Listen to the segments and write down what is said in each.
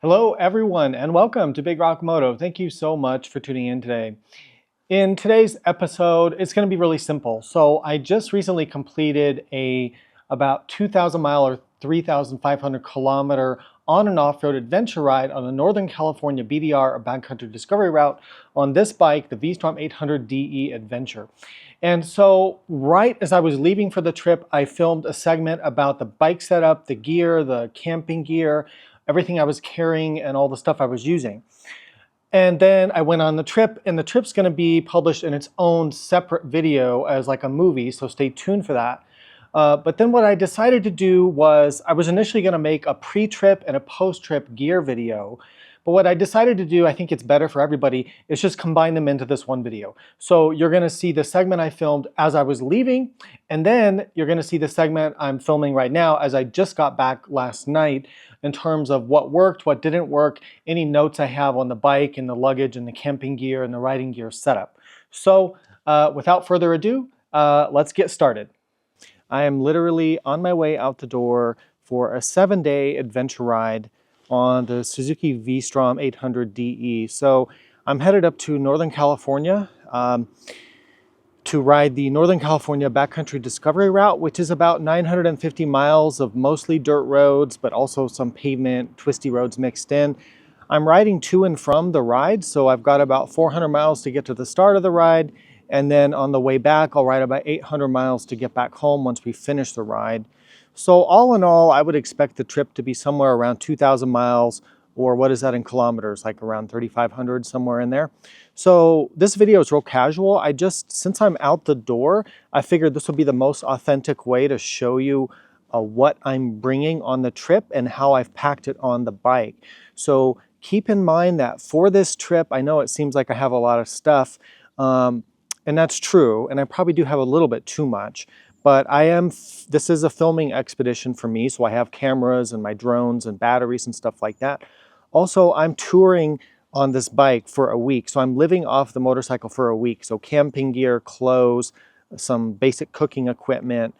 Hello everyone and welcome to Big Rock Moto. Thank you so much for tuning in today. In today's episode, it's going to be really simple. So I just recently completed about 2,000 mile or 3,500 kilometer on and off-road adventure ride on the Northern California BDR or backcountry discovery route on this bike, the V-Strom 800DE Adventure. And so right as I was leaving for the trip, I filmed a segment about the bike setup, the gear, the camping gear, everything I was carrying and all the stuff I was using. And then I went on the trip, and the trip's going to be published in its own separate video as like a movie, so stay tuned for that. But then what I decided to do was I was initially going to make a pre-trip and a post-trip gear video. But what I decided to do, I think it's better for everybody, is just combine them into this one video. So you're going to see the segment I filmed as I was leaving, and then you're going to see the segment I'm filming right now as I just got back last night in terms of what worked, what didn't work, any notes I have on the bike and the luggage and the camping gear and the riding gear setup. So without further ado, let's get started. I am literally on my way out the door for a 7-day adventure ride on the Suzuki V-Strom 800DE. So I'm headed up to Northern California to ride the Northern California backcountry discovery route, which is about 950 miles of mostly dirt roads, but also some pavement, twisty roads mixed in. I'm riding to and from the ride, so I've got about 400 miles to get to the start of the ride, and then on the way back, I'll ride about 800 miles to get back home once we finish the ride. So all in all, I would expect the trip to be somewhere around 2,000 miles, or what is that in kilometers, like around 3,500, somewhere in there. So this video is real casual. Since I'm out the door, I figured this would be the most authentic way to show you what I'm bringing on the trip and how I've packed it on the bike. So keep in mind that for this trip, I know it seems like I have a lot of stuff, and that's true, and I probably do have a little bit too much. But this is a filming expedition for me, so I have cameras and my drones and batteries and stuff like that. Also, I'm touring on this bike for a week, so I'm living off the motorcycle for a week. So camping gear, clothes, some basic cooking equipment,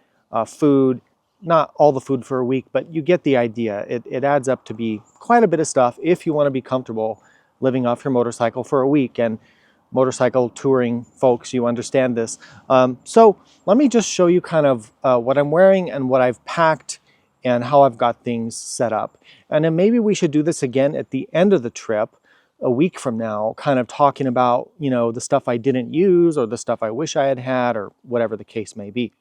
food, not all the food for a week, but you get the idea. It adds up to be quite a bit of stuff if you want to be comfortable living off your motorcycle for a week. And motorcycle touring folks, you understand this. So let me just show you kind of what I'm wearing and what I've packed and how I've got things set up. And then maybe we should do this again at the end of the trip, a week from now, kind of talking about, you know, the stuff I didn't use or the stuff I wish I had had or whatever the case may be.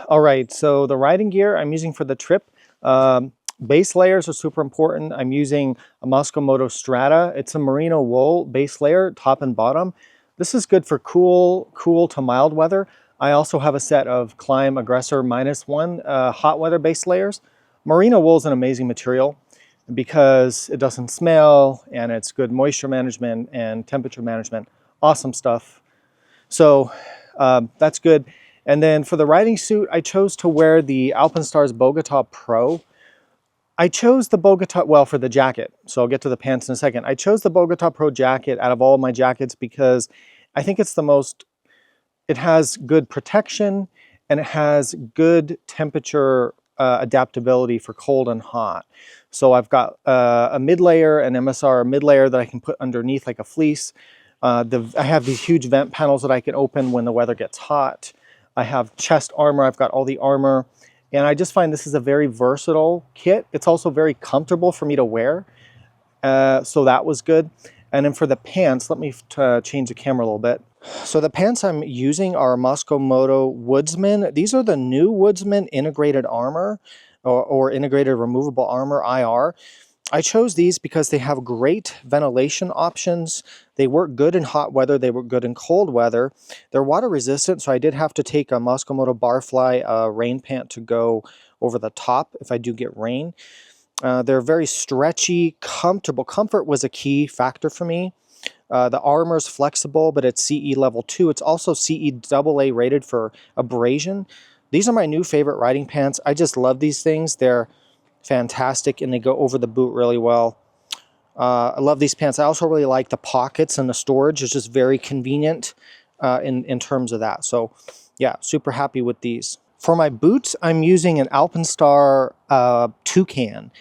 All right, so the riding gear I'm using for the trip, base layers are super important. I'm using a Moto Strata. It's a merino wool base layer, top and bottom. This is good for cool to mild weather. I also have a set of Climb Aggressor -1 hot weather base layers. Merino wool is an amazing material because it doesn't smell and it's good moisture management and temperature management. Awesome stuff. So that's good. And then for the riding suit, I chose to wear the Alpinstars Bogota Pro. I chose the Bogota, well, for the jacket, so I'll get to the pants in a second. I chose the Bogota Pro jacket out of all of my jackets because I think it's the most, it has good protection and it has good temperature adaptability for cold and hot. So I've got a mid-layer, an MSR mid-layer that I can put underneath like a fleece. I have these huge vent panels that I can open when the weather gets hot. I have chest armor, I've got all the armor. And I just find this is a very versatile kit. It's also very comfortable for me to wear. So that was good. And then for the pants, let me change the camera a little bit. So the pants I'm using are Moto Woodsman. These are the new Woodsman integrated armor or integrated removable armor, IR. I chose these because they have great ventilation options. They work good in hot weather. They work good in cold weather. They're water resistant, so I did have to take a Moto Barfly rain pant to go over the top if I do get rain. They're very stretchy, comfortable. Comfort was a key factor for me. The armor is flexible, but it's CE level 2. It's also CE AA rated for abrasion. These are my new favorite riding pants. I just love these things. They're fantastic and they go over the boot really well. I love these pants. I also really like the pockets and the storage. It's just very convenient in terms of that. So yeah, super happy with these. For my boots, I'm using an Alpenstar Toucan.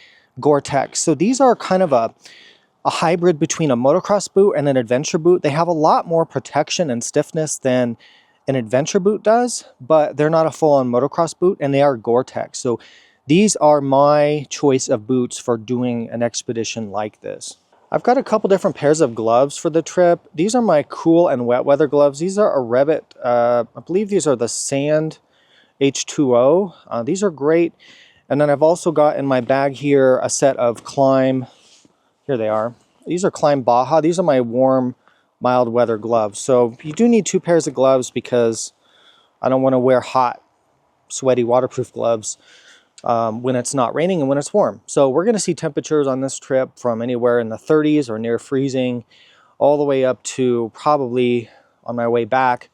Gore-Tex. So these are kind of a hybrid between a motocross boot and an adventure boot. They have a lot more protection and stiffness than an adventure boot does, but they're not a full-on motocross boot, and they are Gore-Tex. So these are my choice of boots for doing an expedition like this. I've got a couple different pairs of gloves for the trip. These are my cool and wet weather gloves. These are a Revit, I believe these are the Sand H2O. These are great. And then I've also got in my bag here a set of Climb. Here they are. These are Climb Baja. These are my warm, mild weather gloves. So you do need 2 pairs of gloves because I don't want to wear hot, sweaty, waterproof gloves when it's not raining and when it's warm. So we're going to see temperatures on this trip from anywhere in the 30s or near freezing all the way up to probably on my way back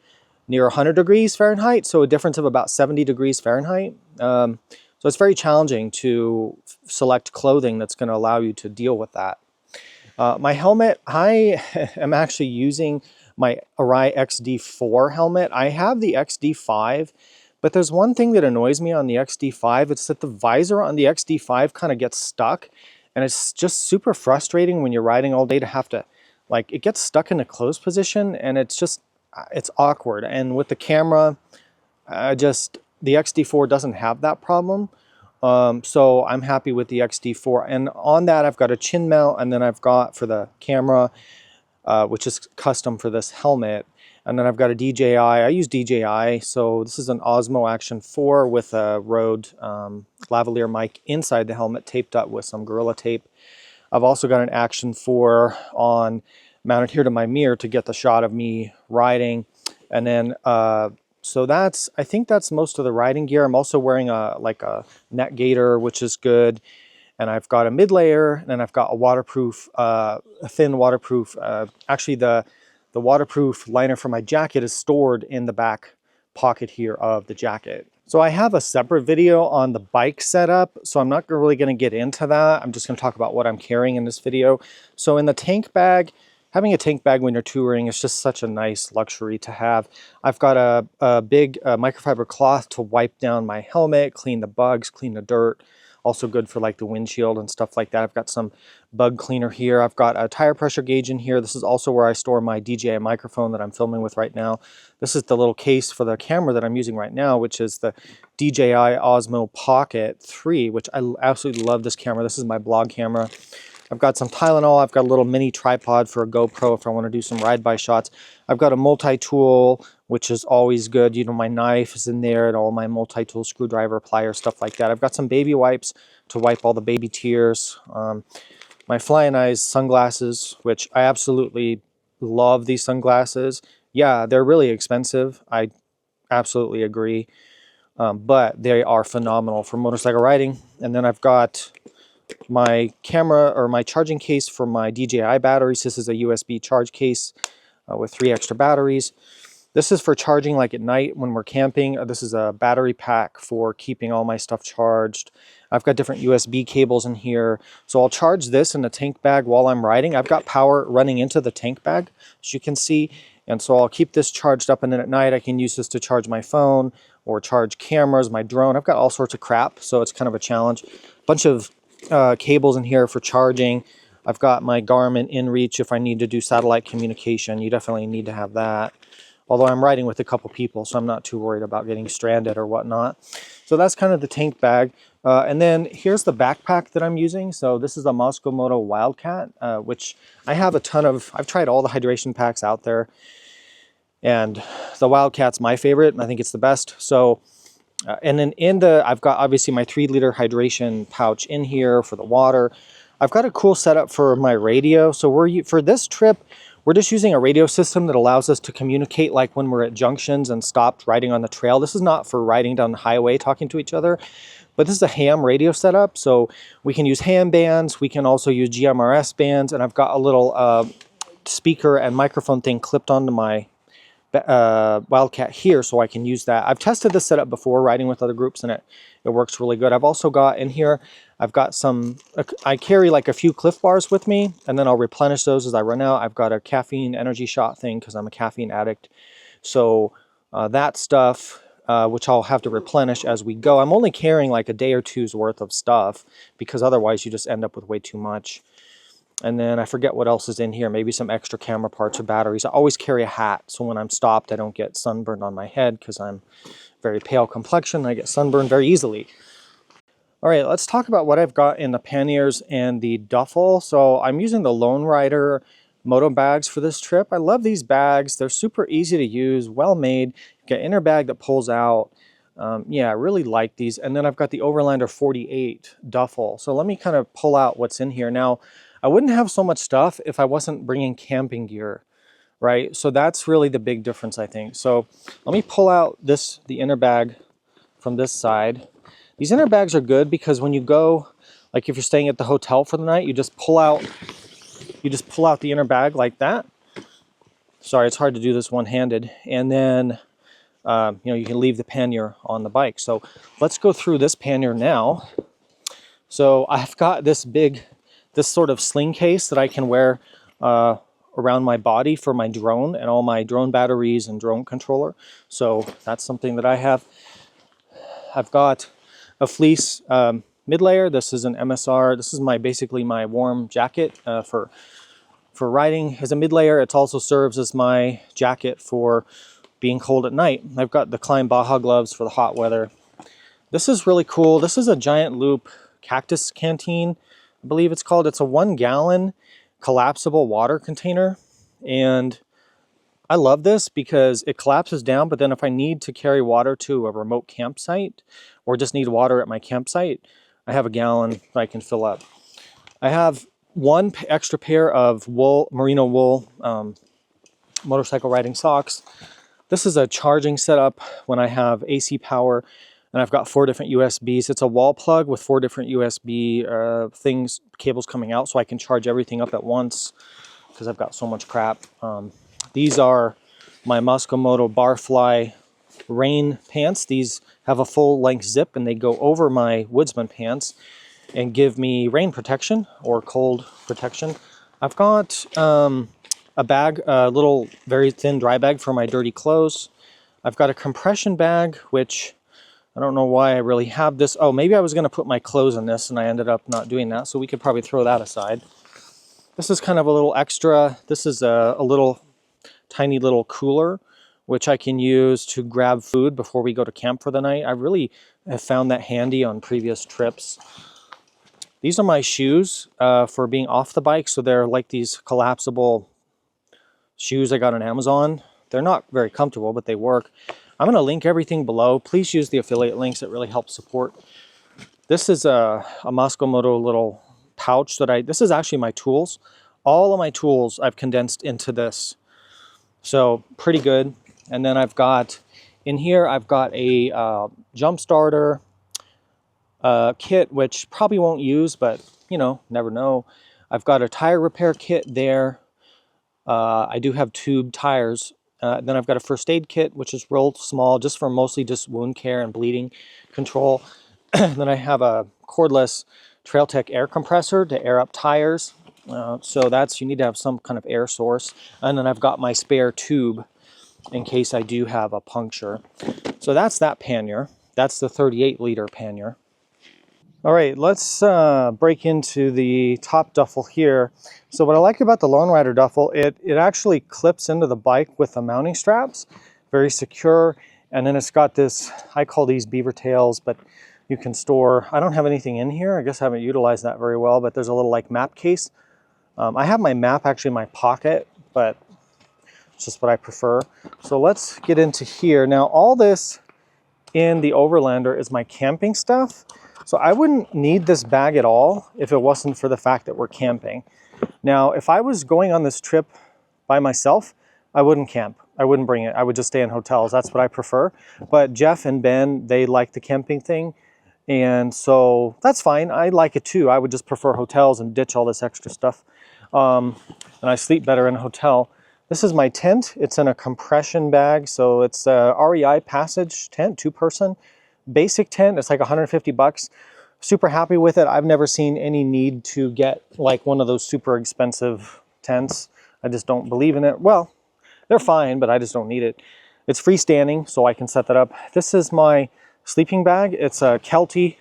near 100 degrees Fahrenheit. So a difference of about 70 degrees Fahrenheit. So it's very challenging to select clothing that's going to allow you to deal with that. My helmet, I am actually using my Arai XD4 helmet. I have the XD5, but there's one thing that annoys me on the XD5. It's that the visor on the XD5 kind of gets stuck, and it's just super frustrating when you're riding all day to have to, like, it gets stuck in a closed position, and it's awkward. And with the camera, the XD4 doesn't have that problem. So I'm happy with the XD4. And on that, I've got a chin mount, and then I've got for the camera, which is custom for this helmet. And then I've got a DJI. I use DJI. So this is an Osmo Action 4 with a Rode lavalier mic inside the helmet, taped up with some Gorilla Tape. I've also got an Action 4 mounted here to my mirror to get the shot of me riding. And then so I think that's most of the riding gear. I'm also wearing a neck gaiter, which is good. And I've got a mid layer, and then I've got a waterproof, a thin waterproof, actually the waterproof liner for my jacket is stored in the back pocket here of the jacket. So I have a separate video on the bike setup, so I'm not really gonna get into that. I'm just gonna talk about what I'm carrying in this video. So in the tank bag, having a tank bag when you're touring is just such a nice luxury to have. I've got a big microfiber cloth to wipe down my helmet, clean the bugs, clean the dirt. Also good for like the windshield and stuff like that. I've got some bug cleaner here. I've got a tire pressure gauge in here. This is also where I store my DJI microphone that I'm filming with right now. This is the little case for the camera that I'm using right now, which is the DJI Osmo Pocket 3, which I absolutely love this camera. This is my blog camera. I've got some Tylenol. I've got a little mini tripod for a GoPro if I want to do some ride-by shots. I've got a multi-tool, which is always good. You know, my knife is in there and all my multi-tool, screwdriver, pliers, stuff like that. I've got some baby wipes to wipe all the baby tears. My Flying Eyes sunglasses, which I absolutely love these sunglasses. Yeah, they're really expensive. I absolutely agree. But they are phenomenal for motorcycle riding. And then I've got my camera or my charging case for my DJI batteries. This is a USB charge case with 3 extra batteries. This is for charging like at night when we're camping. This is a battery pack for keeping all my stuff charged. I've got different USB cables in here. So I'll charge this in the tank bag while I'm riding. I've got power running into the tank bag, as you can see. And so I'll keep this charged up, and then at night I can use this to charge my phone or charge cameras, my drone. I've got all sorts of crap, so it's kind of a challenge. Bunch of cables in here for charging. I've got my Garmin InReach if I need to do satellite communication. You definitely need to have that. Although I'm riding with a couple people, so I'm not too worried about getting stranded or whatnot. So that's kind of the tank bag. And then here's the backpack that I'm using. So this is a Moto Wildcat, which I have a ton of. I've tried all the hydration packs out there, and the Wildcat's my favorite, and I think it's the best. So and then I've got obviously my 3-liter hydration pouch in here for the water. I've got a cool setup for my radio. So for this trip, we're just using a radio system that allows us to communicate like when we're at junctions and stopped riding on the trail. This is not for riding down the highway talking to each other, but this is a ham radio setup. So we can use ham bands. We can also use GMRS bands. And I've got a little speaker and microphone thing clipped onto my Wildcat here, so I can use that. I've tested this setup before riding with other groups, and it works really good. I've also got in here, I've got I carry like a few Cliff Bars with me, and then I'll replenish those as I run out. I've got a caffeine energy shot thing because I'm a caffeine addict. So that stuff, which I'll have to replenish as we go. I'm only carrying like a day or two's worth of stuff because otherwise you just end up with way too much. And then I forget what else is in here. Maybe some extra camera parts or batteries. I always carry a hat, so when I'm stopped, I don't get sunburned on my head because I'm very pale complexion. I get sunburned very easily. All right, let's talk about what I've got in the panniers and the duffel. So I'm using the Lone Rider Moto bags for this trip. I love these bags. They're super easy to use, well made. You get inner bag that pulls out. Yeah, I really like these. And then I've got the Overlander 48 duffel. So let me kind of pull out what's in here. Now, I wouldn't have so much stuff if I wasn't bringing camping gear, right? So that's really the big difference, I think. So let me pull out the inner bag from this side. These inner bags are good because when you go, like if you're staying at the hotel for the night, you just pull out the inner bag like that. Sorry, it's hard to do this one-handed. And then, you can leave the pannier on the bike. So let's go through this pannier now. So I've got this sort of sling case that I can wear around my body for my drone and all my drone batteries and drone controller. So that's something that I have. I've got a fleece mid layer. This is an MSR. This is basically my warm jacket for riding as a mid layer. It also serves as my jacket for being cold at night. I've got the Klein Baja gloves for the hot weather. This is really cool. This is a giant loop cactus canteen, I believe it's called. It's a 1 gallon collapsible water container. And I love this because it collapses down, but then if I need to carry water to a remote campsite or just need water at my campsite, I have a gallon that I can fill up. I have one extra pair of merino wool motorcycle riding socks. This is a charging setup when I have AC power, and I've got 4 different USBs. It's a wall plug with 4 different USB cables coming out, so I can charge everything up at once because I've got so much crap. These are my Moto Barfly rain pants. These have a full length zip and they go over my Woodsman pants and give me rain protection or cold protection. I've got a bag, a little very thin dry bag for my dirty clothes. I've got a compression bag, which I don't know why I really have this. Oh, maybe I was going to put my clothes in this and I ended up not doing that, so we could probably throw that aside. This is kind of a little extra. This is a tiny little cooler, which I can use to grab food before we go to camp for the night. I really have found that handy on previous trips. These are my shoes for being off the bike. So they're like these collapsible shoes I got on Amazon. They're not very comfortable, but they work. I'm going to link everything below. Please use the affiliate links. It really helps support. This is a Moto little pouch this is actually my tools. All of my tools I've condensed into this. So pretty good. And then in here, I've got a jump starter kit, which probably won't use, but never know. I've got a tire repair kit there. I do have tube tires. Then I've got a first aid kit, which is real small, just for mostly just wound care and bleeding control. Then I have a cordless Trail Tech air compressor to air up tires. So you need to have some kind of air source. And then I've got my spare tube in case I do have a puncture. So that's that pannier. That's the 38-liter pannier. All right, let's break into the top duffel here. So what I like about the Lone Rider duffel, it actually clips into the bike with the mounting straps. Very secure. And then it's got this, I call these beaver tails, but you can store, I don't have anything in here. I guess I haven't utilized that very well, but there's a little like map case. I have my map actually in my pocket, but it's just what I prefer. So let's get into here. Now, all this in the Overlander is my camping stuff. So I wouldn't need this bag at all if it wasn't for the fact that we're camping. Now, if I was going on this trip by myself, I wouldn't camp. I wouldn't bring it. I would just stay in hotels. That's what I prefer. But Jeff and Ben, they like the camping thing. And so that's fine. I like it too. I would just prefer hotels and ditch all this extra stuff. And I sleep better in a hotel. This is my tent. It's in a compression bag. So it's a REI Passage tent, 2-person. Basic tent. It's like 150 bucks. Super happy with it. I've never seen any need to get like one of those super expensive tents. I just don't believe in it. Well, they're fine, but I just don't need it. It's freestanding, so I can set that up. This is my sleeping bag. It's a Kelty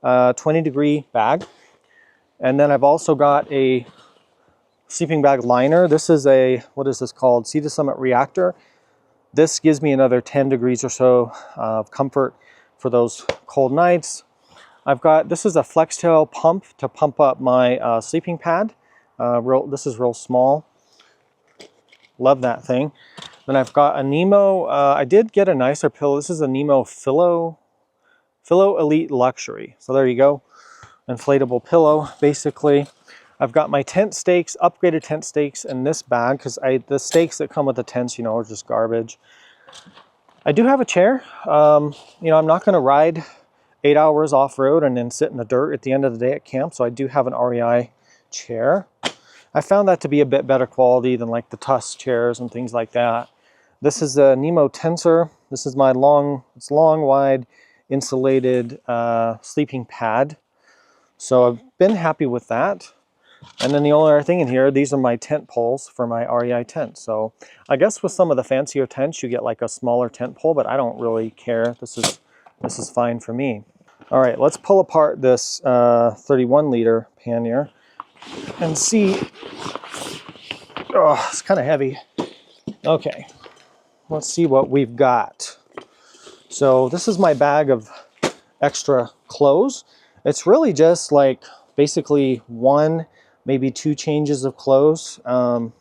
20-degree bag. And then I've also got a sleeping bag liner. This is a, what is this called? Sea to Summit Reactor. This gives me another 10 degrees or so of comfort for those cold nights. I've got, this is a Flextail pump to pump up my sleeping pad. This is real small. Love that thing. Then I've got a Nemo. I did get a nicer pillow. This is a Nemo Philo Elite Luxury. So there you go. Inflatable pillow, basically. I've got my tent stakes, upgraded tent stakes in this bag, because the stakes that come with the tents, you know, are just garbage. I do have a chair. You know, I'm not going to ride 8 hours off-road and then sit in the dirt at the end of the day at camp, so I do have an REI chair. I found that to be a bit better quality than like the Tusk chairs and things like that. This is a Nemo Tensor. This is my long, wide, insulated sleeping pad. So I've been happy with that. And then the only other thing in here, these are my tent poles for my REI tent. So I guess with some of the fancier tents, you get like a smaller tent pole, but I don't really care. This is fine for me. All right, let's pull apart this 31-liter pannier and see. Oh, it's kind of heavy. Okay, let's see what we've got. So this is my bag of extra clothes. It's really just like basically 1, maybe 2 changes of clothes. So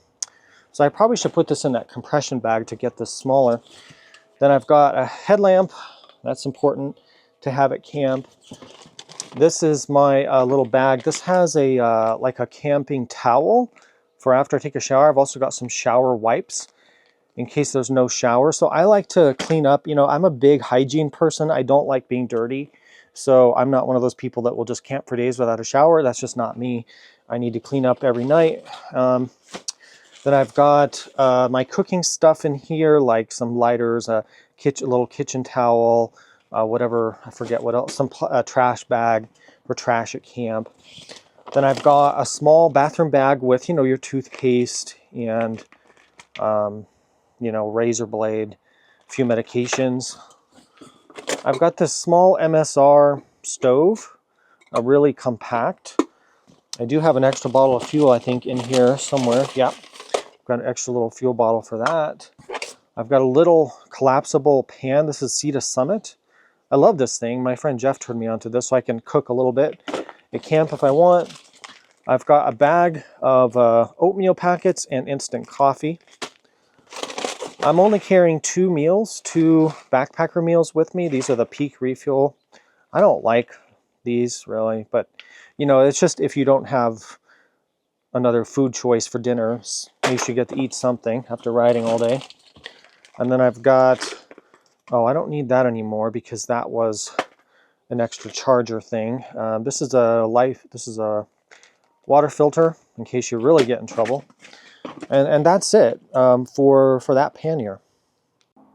I probably should put this in that compression bag to get this smaller. Then I've got a headlamp. That's important to have at camp. This is my little bag. This has a like a camping towel for after I take a shower. I've also got some shower wipes in case there's no shower. So I like to clean up. You know, I'm a big hygiene person. I don't like being dirty. So I'm not one of those people that will just camp for days without a shower. That's just not me. I need to clean up every night. Then I've got my cooking stuff in here, like some lighters, a little kitchen towel, whatever, I forget what else, some trash bag for trash at camp. Then I've got a small bathroom bag with, you know, your toothpaste and, you know, razor blade, a few medications. I've got this small MSR stove, a really compact. I do have an extra bottle of fuel, I think, in here somewhere. Yeah, got an extra little fuel bottle for that. I've got a little collapsible pan. This is Sea to Summit. I love this thing. My friend Jeff turned me onto this so I can cook a little bit at camp if I want. I've got a bag of oatmeal packets and instant coffee. I'm only carrying 2 backpacker meals with me. These are the Peak Refuel. I don't like these really, but you know, it's just if you don't have another food choice for dinner, you should get to eat something after riding all day. And then I've got, oh, I don't need that anymore because that was an extra charger thing. This is a water filter in case you really get in trouble. And that's it for that pannier.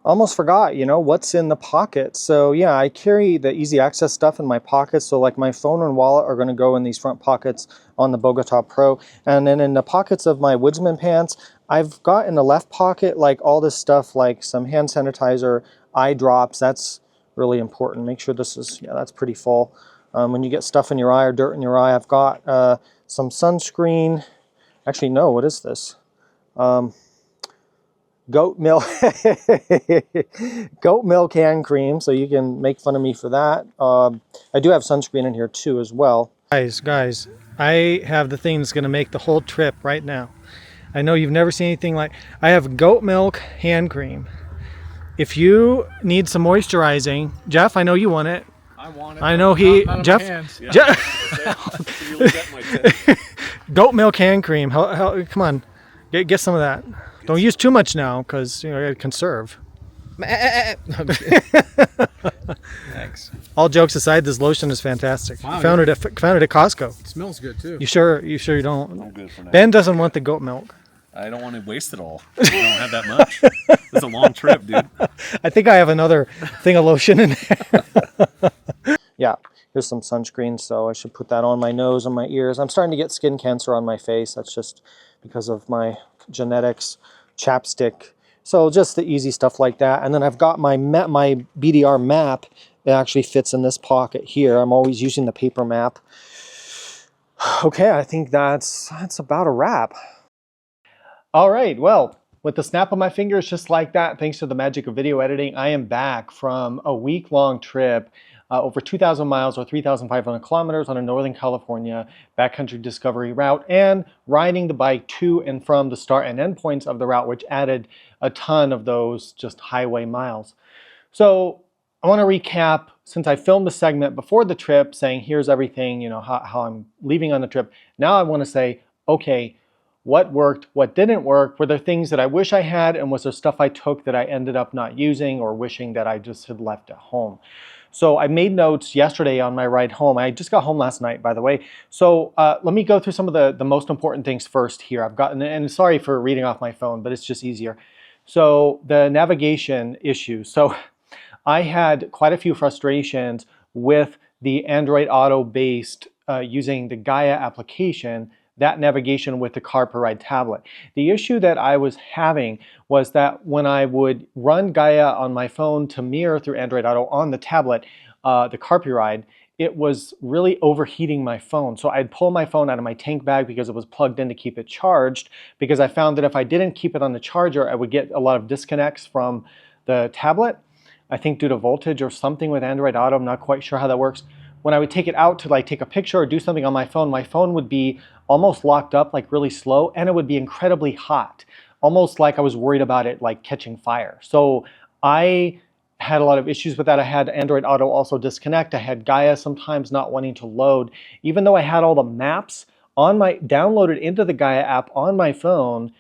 Almost forgot, you know, what's in the pocket. So yeah, I carry the easy access stuff in my pockets. So like my phone and wallet are going to go in these front pockets on the Bogota Pro. And then in the pockets of my Woodsman pants, I've got in the left pocket like all this stuff like some hand sanitizer, eye drops. That's really important. Make sure this is, yeah, that's pretty full. When you get stuff in your eye or dirt in your eye, I've got some sunscreen. Actually, no, what is this? Goat milk hand cream, so you can make fun of me for that. I do have sunscreen in here too as well. Guys, I have the thing that's going to make the whole trip right now. I know you've never seen anything like, I have goat milk hand cream. If you need some moisturizing, Jeff, I know you want it. I want it. I know he, Jeff. Yeah. Goat milk hand cream. Come on, get some of that. Don't use too much now, because you know, I gotta conserve. Thanks. All jokes aside, this lotion is fantastic. Wow, found it at Costco. It smells good too. You sure you don't? I'm good for now. Ben doesn't want the goat milk. I don't want to waste it all. I don't have that much. It's a long trip, dude. I think I have another thing of lotion in there. Yeah, here's some sunscreen, so I should put that on my nose and my ears. I'm starting to get skin cancer on my face. That's just because of my genetics. Chapstick So just the easy stuff like that. And then I've got my my BDR map. It actually fits in this pocket here. I'm always using the paper map. Okay, I think that's about a wrap. All right, well, with the snap of my fingers, just like that, thanks to the magic of video editing, I am back from a week-long trip, over 2,000 miles or 3,500 kilometers on a Northern California backcountry discovery route, and riding the bike to and from the start and end points of the route, which added a ton of those just highway miles. So I want to recap, since I filmed the segment before the trip saying, here's everything, how I'm leaving on the trip. Now I want to say, okay, what worked, what didn't work? Were there things that I wish I had, and was there stuff I took that I ended up not using or wishing that I just had left at home? So I made notes yesterday on my ride home. I just got home last night, by the way. So let me go through some of the most important things first here. I've gotten, and sorry for reading off my phone, but it's just easier. So the navigation issue. So I had quite a few frustrations with the Android Auto based using the Gaia application, that navigation with the Car Per Ride tablet. The issue that I was having was that when I would run Gaia on my phone to mirror through Android Auto on the tablet, the Car Per Ride, it was really overheating my phone. So I'd pull my phone out of my tank bag because it was plugged in to keep it charged, because I found that if I didn't keep it on the charger, I would get a lot of disconnects from the tablet. I think due to voltage or something with Android Auto, I'm not quite sure how that works. When I would take it out to like take a picture or do something on my phone would be almost locked up, like really slow, and it would be incredibly hot, almost like I was worried about it like catching fire. So I had a lot of issues with that. I had Android Auto also disconnect. I had Gaia sometimes not wanting to load, even though I had all the maps on my downloaded into the Gaia app on my phone.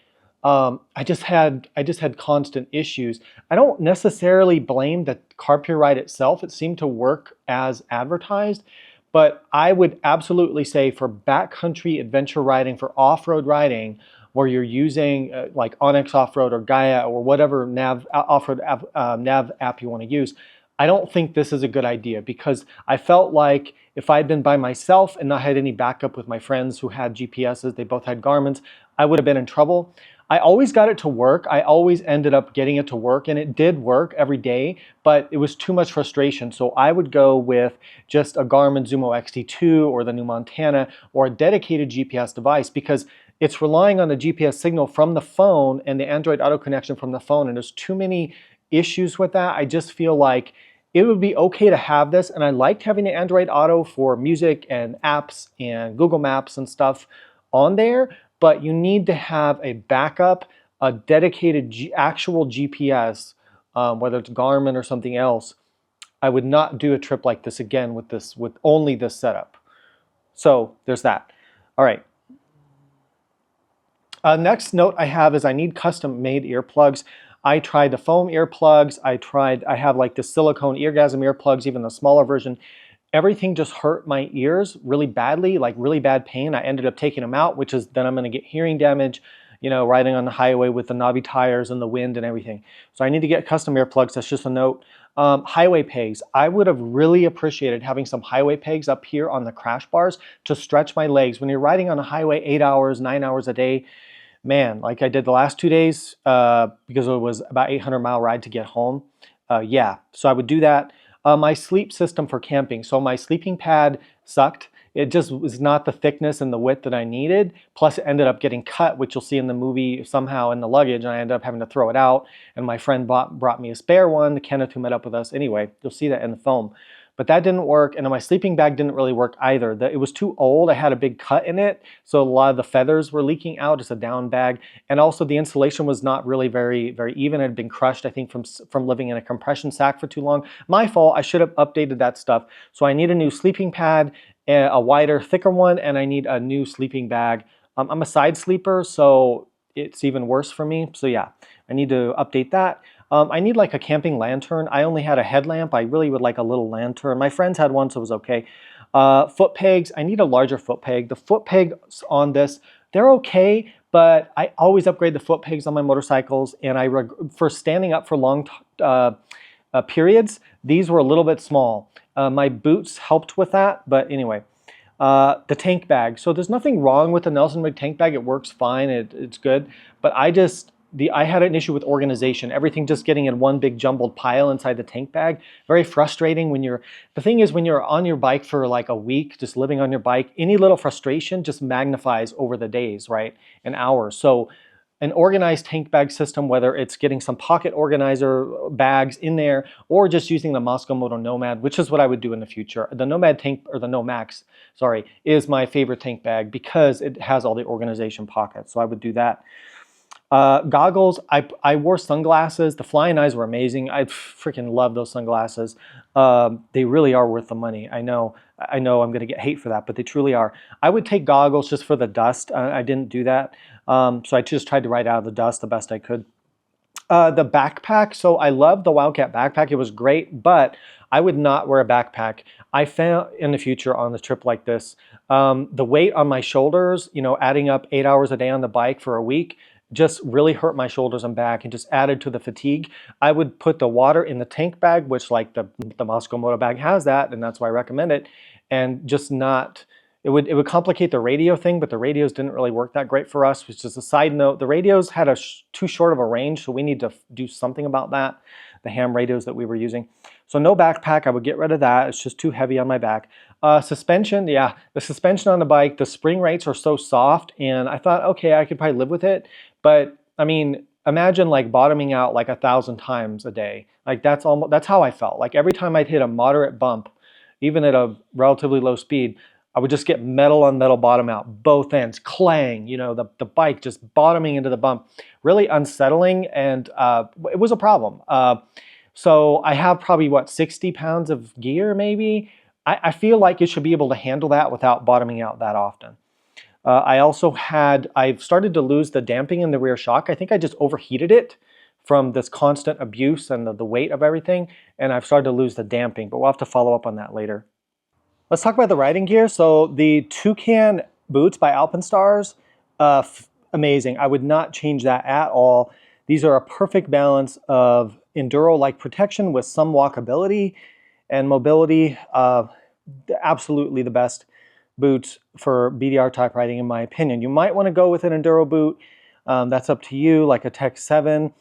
I just had constant issues. I don't necessarily blame the Car Per Ride itself. It seemed to work as advertised, but I would absolutely say for backcountry adventure riding, for off-road riding, where you're using like Onyx Off-Road or Gaia or whatever nav off-road nav app you want to use, I don't think this is a good idea, because I felt like if I'd been by myself and not had any backup with my friends who had GPSs, they both had Garmin's, I would have been in trouble. I always got it to work. I always ended up getting it to work, and it did work every day, but it was too much frustration. So I would go with just a Garmin Zumo XT2 or the new Montana or a dedicated GPS device, because it's relying on the GPS signal from the phone and the Android Auto connection from the phone, and there's too many issues with that. I just feel like it would be okay to have this, and I liked having the Android Auto for music and apps and Google Maps and stuff on there, but you need to have a backup, a dedicated actual GPS, whether it's Garmin or something else. I would not do a trip like this again with only this setup. So there's that. All right. Next note I have is I need custom made earplugs. I tried the foam earplugs. I have like the silicone eargasm earplugs, even the smaller version. Everything just hurt my ears really badly, like really bad pain. I ended up taking them out, which is then I'm going to get hearing damage, riding on the highway with the knobby tires and the wind and everything. So I need to get custom earplugs. That's just a note. Highway pegs. I would have really appreciated having some highway pegs up here on the crash bars to stretch my legs. When you're riding on a highway 8 hours, 9 hours a day, man, like I did the last 2 days, because it was about 800-mile ride to get home. Yeah, so I would do that. My sleep system for camping. So my sleeping pad sucked. It just was not the thickness and the width that I needed. Plus it ended up getting cut, which you'll see in the movie somehow in the luggage, and I ended up having to throw it out. And my friend brought me a spare one, Kenneth, who met up with us. Anyway, you'll see that in the film. But that didn't work, and my sleeping bag didn't really work either. It was too old. I had a big cut in it, so a lot of the feathers were leaking out. It's a down bag, and also the insulation was not really very even. It had been crushed, I think, from living in a compression sack for too long. My fault. I should have updated that stuff. So I need a new sleeping pad, a wider, thicker one, and I need a new sleeping bag. I'm a side sleeper, so it's even worse for me. So yeah, I need to update that. I need like a camping lantern. I only had a headlamp. I really would like a little lantern. My friends had one, so it was okay. Foot pegs. I need a larger foot peg. The foot pegs on this, they're okay, but I always upgrade the foot pegs on my motorcycles, and for standing up for long periods, these were a little bit small. My boots helped with that, but anyway. The tank bag. So there's nothing wrong with the Nelson Rig tank bag. It works fine. It's good, but I had an issue with organization, everything just getting in one big jumbled pile inside the tank bag. Very frustrating when the thing is when you're on your bike for like a week, just living on your bike, any little frustration just magnifies over the days, right? And hours. So an organized tank bag system, whether it's getting some pocket organizer bags in there or just using the Moto Nomad, which is what I would do in the future. The Nomad tank, or the Nomax, sorry, is my favorite tank bag because it has all the organization pockets. So I would do that. Goggles, I wore sunglasses. The flying eyes were amazing. I freaking love those sunglasses. They really are worth the money. I know I'm going to get hate for that, but they truly are. I would take goggles just for the dust. I didn't do that. So I just tried to ride out of the dust the best I could. The backpack, so I love the Wildcat backpack. It was great, but I would not wear a backpack. I found in the future on the trip like this, the weight on my shoulders, adding up 8 hours a day on the bike for a week, just really hurt my shoulders and back and just added to the fatigue. I would put the water in the tank bag, which like the Moto bag has that, and that's why I recommend it, and just not, it would complicate the radio thing, but the radios didn't really work that great for us, which is a side note. The radios had too short of a range, so we need to do something about that, the ham radios that we were using. So no backpack, I would get rid of that. It's just too heavy on my back. Suspension, yeah, the suspension on the bike, the spring rates are so soft, and I thought, okay, I could probably live with it. But I mean, imagine like bottoming out like 1,000 times a day. Like that's how I felt. Like every time I'd hit a moderate bump, even at a relatively low speed, I would just get metal on metal bottom out, both ends, clang, the bike just bottoming into the bump, really unsettling, and it was a problem. So I have probably, 60 pounds of gear maybe? I feel like it should be able to handle that without bottoming out that often. I've started to lose the damping in the rear shock. I think I just overheated it from this constant abuse and the weight of everything, and I've started to lose the damping, but we'll have to follow up on that later. Let's talk about the riding gear. So the Toucan boots by Alpenstars, amazing. I would not change that at all. These are a perfect balance of enduro-like protection with some walkability and mobility. Absolutely the best boots for BDR type riding in my opinion. You might want to go with an enduro boot. That's up to you, like a Tech 7.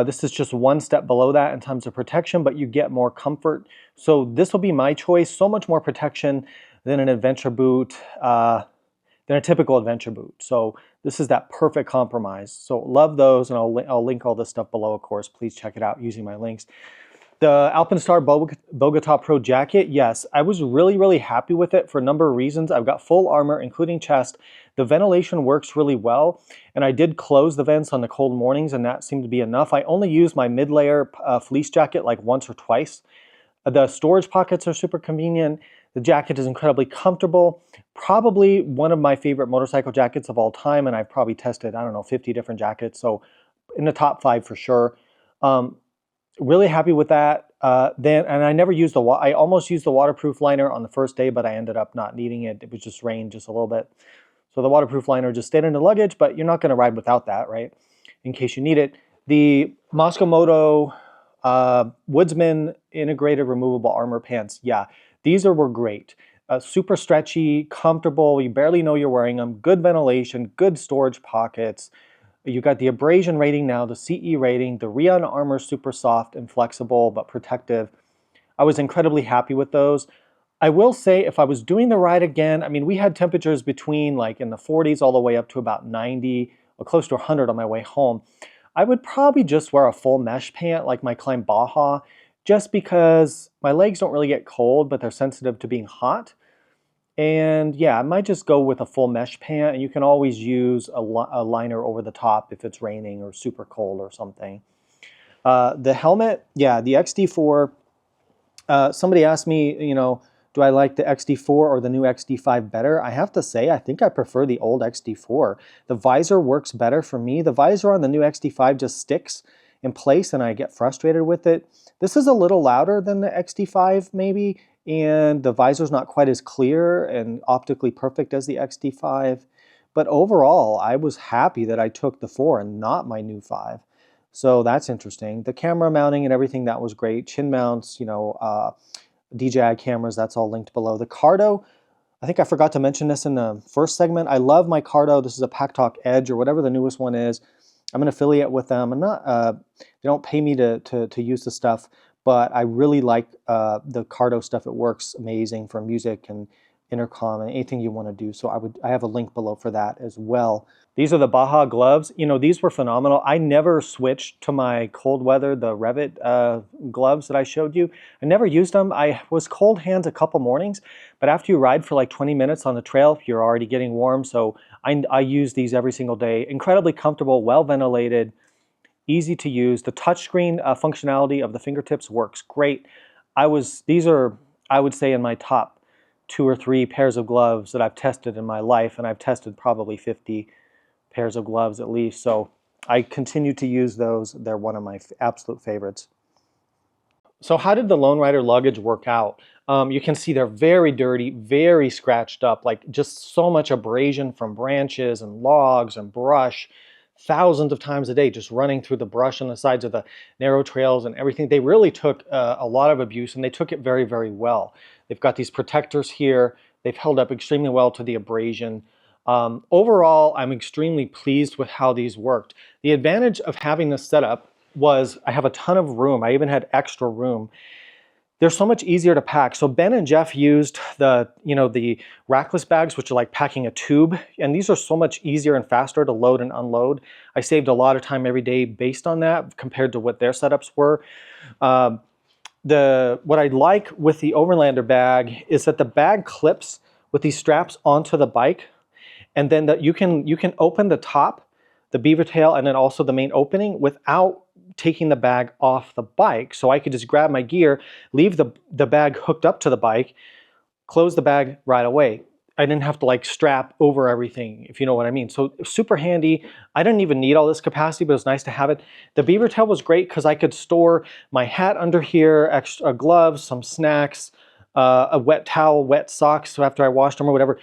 This is just one step below that in terms of protection, but you get more comfort. So this will be my choice. So much more protection than an adventure boot, than a typical adventure boot. So this is that perfect compromise. So love those, and I'll link all this stuff below, of course. Please check it out using my links. The Alpenstar Bogota Pro jacket, yes, I was really, really happy with it for a number of reasons. I've got full armor, including chest. The ventilation works really well, and I did close the vents on the cold mornings, and that seemed to be enough. I only used my mid-layer fleece jacket like once or twice. The storage pockets are super convenient. The jacket is incredibly comfortable. Probably one of my favorite motorcycle jackets of all time, and I've probably tested, 50 different jackets, so in the top 5 for sure. Really happy with that. And I never used I almost used the waterproof liner on the first day, but I ended up not needing it. It was just rain just a little bit. So the waterproof liner just stayed in the luggage, but you're not going to ride without that, right? In case you need it. The Moto Woodsman integrated removable armor pants. Yeah, these were great. Super stretchy, comfortable. You barely know you're wearing them. Good ventilation, good storage pockets. You got the abrasion rating now, the CE rating, the Rion armor, super soft and flexible but protective. I was incredibly happy with those. I will say if I was doing the ride again, I mean, we had temperatures between like in the 40s all the way up to about 90 or close to 100 on my way home. I would probably just wear a full mesh pant like my Climb Baja, just because my legs don't really get cold, but they're sensitive to being hot. And yeah, I might just go with a full mesh pant, and you can always use a liner over the top if it's raining or super cold or something. The helmet, yeah, the XD4, somebody asked me, do I like the XD4 or the new XD5 better? I have to say, I think I prefer the old XD4. The visor works better for me. The visor on the new XD5 just sticks in place, and I get frustrated with it. This is a little louder than the XD5 maybe, and the visor's not quite as clear and optically perfect as the XD5. But overall, I was happy that I took the 4 and not my new 5. So that's interesting. The camera mounting and everything, that was great. Chin mounts, DJI cameras, that's all linked below. The Cardo, I think I forgot to mention this in the first segment. I love my Cardo. This is a Pack Talk Edge or whatever the newest one is. I'm an affiliate with them. I'm not, they don't pay me to use the stuff, but I really like the Cardo stuff. It works amazing for music and intercom and anything you want to do. So I have a link below for that as well. These are the Baja gloves. You know, these were phenomenal. I never switched to my cold weather, the Revit gloves that I showed you. I never used them. I was cold hands a couple mornings, but after you ride for like 20 minutes on the trail, you're already getting warm. So I use these every single day. Incredibly comfortable, well ventilated, easy to use. The touchscreen functionality of the fingertips works great. These are, I would say, in my top 2 or 3 pairs of gloves that I've tested in my life, and I've tested probably 50 pairs of gloves at least. So I continue to use those. They're one of my absolute favorites. So how did the Lone Rider luggage work out? You can see they're very dirty, very scratched up, like just so much abrasion from branches and logs and brush, thousands of times a day, just running through the brush on the sides of the narrow trails and everything. They really took a lot of abuse, and they took it very, very well. They've got these protectors here. They've held up extremely well to the abrasion. Overall, I'm extremely pleased with how these worked. The advantage of having this setup was I have a ton of room. I even had extra room. They're so much easier to pack. So Ben and Jeff used the rackless bags, which are like packing a tube. And these are so much easier and faster to load and unload. I saved a lot of time every day based on that compared to what their setups were. What I like with the Overlander bag is that the bag clips with these straps onto the bike. And then you can open the top, the beaver tail, and then also the main opening without taking the bag off the bike. So I could just grab my gear, leave the bag hooked up to the bike, close the bag right away. I didn't have to like strap over everything, if you know what I mean. So super handy. I didn't even need all this capacity, but it was nice to have it. The beaver tail was great because I could store my hat under here, extra gloves, some snacks, a wet towel, wet socks, so after I washed them or whatever,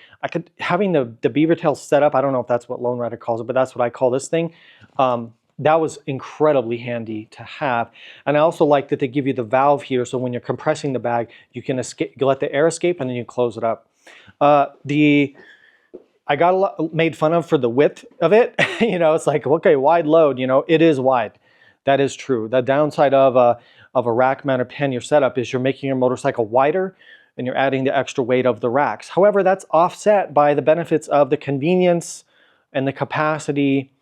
having the beaver tail set up, I don't know if that's what Lone Rider calls it, but that's what I call this thing. That was incredibly handy to have. And I also like that they give you the valve here, so when you're compressing the bag, you can let the air escape and then you close it up. I got made fun of for the width of it. It's like, okay, wide load, it is wide. That is true. The downside of a rack mounted pannier setup is you're making your motorcycle wider and you're adding the extra weight of the racks. However, that's offset by the benefits of the convenience and the capacity.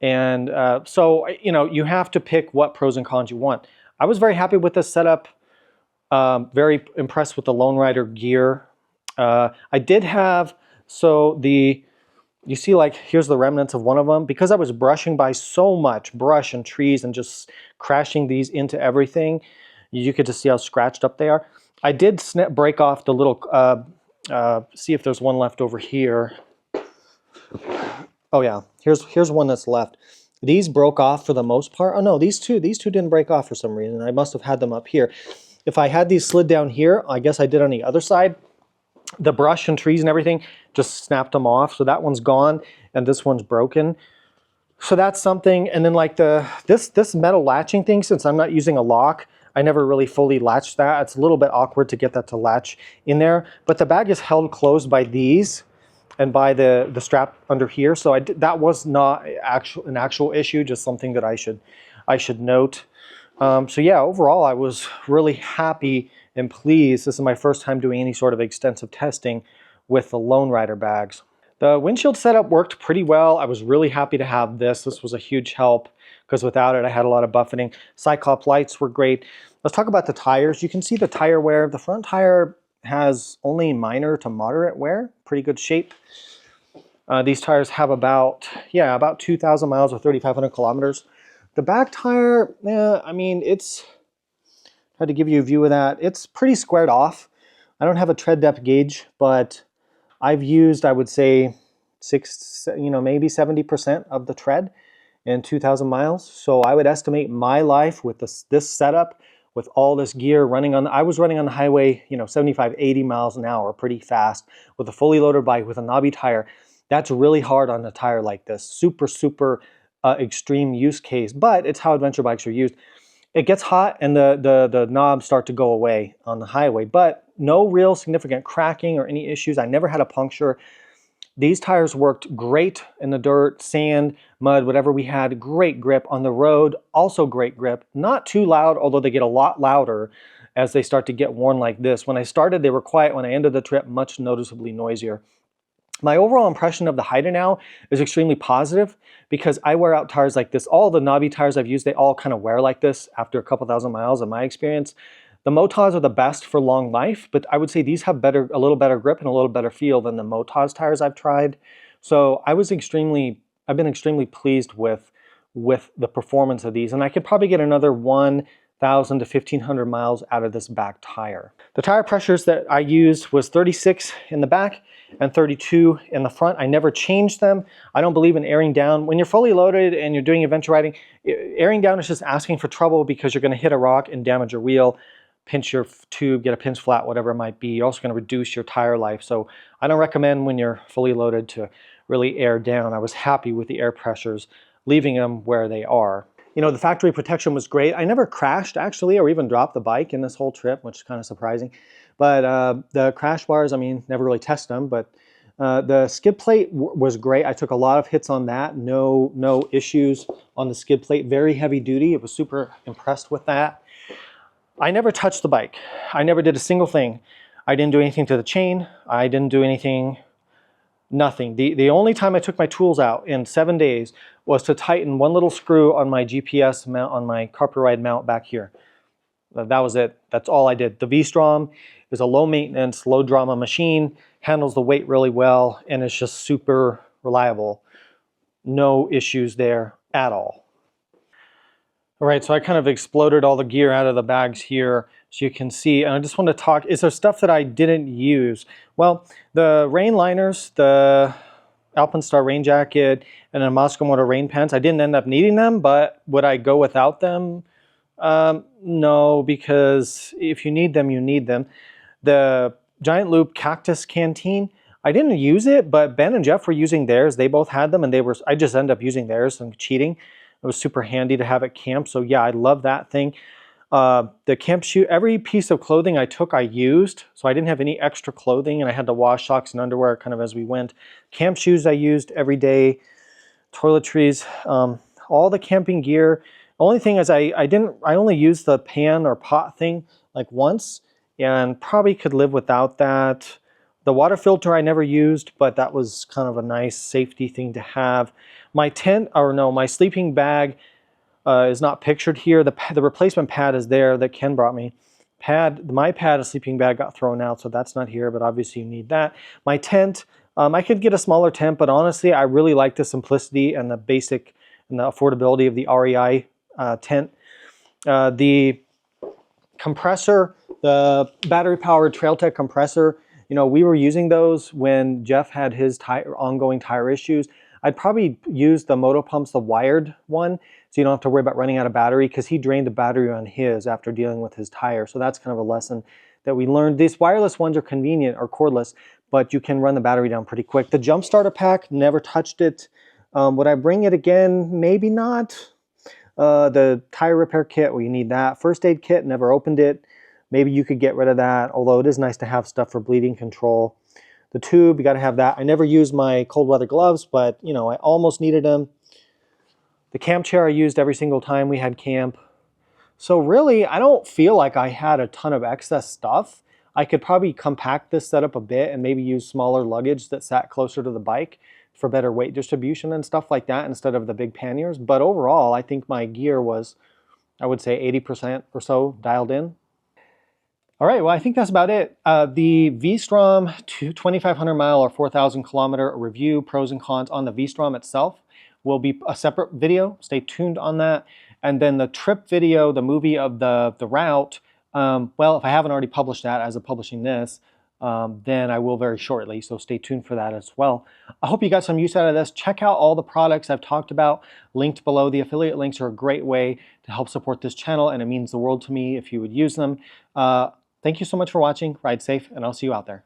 And so, you have to pick what pros and cons you want. I was very happy with this setup. Very impressed with the Lone Rider gear. I did have, you see, like, here's the remnants of one of them. Because I was brushing by so much brush and trees and just crashing these into everything, you could just see how scratched up they are. I did break off the little, see if there's one left over here. Oh yeah, here's one that's left. These broke off for the most part. Oh no, these two didn't break off for some reason. I must have had them up here. If I had these slid down here, I guess I did on the other side. The brush and trees and everything just snapped them off. So that one's gone and this one's broken. So that's something. And then like this metal latching thing, since I'm not using a lock, I never really fully latched that. It's a little bit awkward to get that to latch in there. But the bag is held closed by these and by the strap under here. So that was not an actual issue, just something that I should note. So yeah, overall, I was really happy and pleased. This is my first time doing any sort of extensive testing with the Lone Rider bags. The windshield setup worked pretty well. I was really happy to have this. This was a huge help because without it, I had a lot of buffeting. Cyclops lights were great. Let's talk about the tires. You can see the tire wear. The front tire has only minor to moderate wear, pretty good shape. These tires have about 2,000 miles or 3,500 kilometers. The back tire, I mean, had to give you a view of that. It's pretty squared off. I don't have a tread depth gauge, but I've used, I would say, maybe 70% of the tread in 2,000 miles. So I would estimate my life with this setup, with all this gear I was running on the highway, 75, 80 miles an hour, pretty fast, with a fully loaded bike, with a knobby tire. That's really hard on a tire like this. Super, super extreme use case, but it's how adventure bikes are used. It gets hot and the knobs start to go away on the highway, but no real significant cracking or any issues. I never had a puncture. These tires worked great in the dirt, sand, mud, whatever we had. Great grip on the road, also great grip. Not too loud, although they get a lot louder as they start to get worn like this. When I started, they were quiet. When I ended the trip, much noticeably noisier. My overall impression of the Haida now is extremely positive because I wear out tires like this. All the knobby tires I've used, they all kind of wear like this after a couple thousand miles in my experience. The Motos are the best for long life, but I would say these have a little better grip and a little better feel than the Motos tires I've tried. So I've been extremely pleased with the performance of these, and I could probably get another 1,000 to 1,500 miles out of this back tire. The tire pressures that I used was 36 in the back and 32 in the front. I never changed them. I don't believe in airing down. When you're fully loaded and you're doing adventure riding, airing down is just asking for trouble because you're going to hit a rock and damage your wheel, pinch your tube, get a pinch flat, whatever it might be. You're also going to reduce your tire life. So I don't recommend when you're fully loaded to really air down. I was happy with the air pressures, leaving them where they are. You know, the factory protection was great. I never crashed actually, or even dropped the bike in this whole trip, which is kind of surprising. But the crash bars, I mean, never really test them, but the skid plate was great. I took a lot of hits on that. No issues on the skid plate. Very heavy duty. I was super impressed with that. I never touched the bike. I never did a single thing. I didn't do anything to the chain. I didn't do anything, nothing. The only time I took my tools out in 7 days was to tighten one little screw on my GPS mount, on my carpet ride mount back here. That was it. That's all I did. The V-Strom is a low maintenance, low drama machine, handles the weight really well, and it's just super reliable. No issues there at all. All right, so I kind of exploded all the gear out of the bags here so you can see, and I just want to talk, is there stuff that I didn't use? Well, the rain liners, the Alpenstar rain jacket, and then Moscow Moto rain pants, I didn't end up needing them, but would I go without them? No, because if you need them, you need them. The Giant Loop Cactus Canteen, I didn't use it, but Ben and Jeff were using theirs. They both had them, and I just ended up using theirs and cheating. It was super handy to have at camp. So yeah, I love that thing. The camp shoe, every piece of clothing I took, I used. So I didn't have any extra clothing, and I had to wash socks and underwear kind of as we went. Camp shoes I used every day. Toiletries, all the camping gear. Only thing is I only used the pan or pot thing like once, and probably could live without that. The water filter I never used, but that was kind of a nice safety thing to have. My my sleeping bag is not pictured here. The replacement pad is there that Ken brought me. My pad, a sleeping bag, got thrown out, so that's not here, but obviously you need that. My tent, I could get a smaller tent, but honestly, I really like the simplicity and the basic and the affordability of the REI tent. The compressor, the battery-powered TrailTech compressor, you know, we were using those when Jeff had his ongoing tire issues. I'd probably use the Moto pumps, the wired one, so you don't have to worry about running out of battery, because he drained the battery on his after dealing with his tire. So that's kind of a lesson that we learned. These wireless ones are convenient, or cordless, but you can run the battery down pretty quick. The jump starter pack, never touched it. Would I bring it again? Maybe not. The tire repair kit, well, you need that. First aid kit, never opened it. Maybe you could get rid of that, although it is nice to have stuff for bleeding control. The tube, you got to have that. I never used my cold weather gloves, but you know, I almost needed them. The camp chair I used every single time we had camp. So really, I don't feel like I had a ton of excess stuff. I could probably compact this setup a bit and maybe use smaller luggage that sat closer to the bike for better weight distribution and stuff like that instead of the big panniers. But overall, I think my gear was, I would say 80% or so dialed in. All right, well, I think that's about it. The V-Strom 2,500 mile or 4,000 kilometer review, pros and cons on the V-Strom itself will be a separate video. Stay tuned on that. And then the trip video, the movie of the route, well, if I haven't already published that as of publishing this, then I will very shortly, so stay tuned for that as well. I hope you got some use out of this. Check out all the products I've talked about linked below. The affiliate links are a great way to help support this channel, and it means the world to me if you would use them. Thank you so much for watching. Ride safe, and I'll see you out there.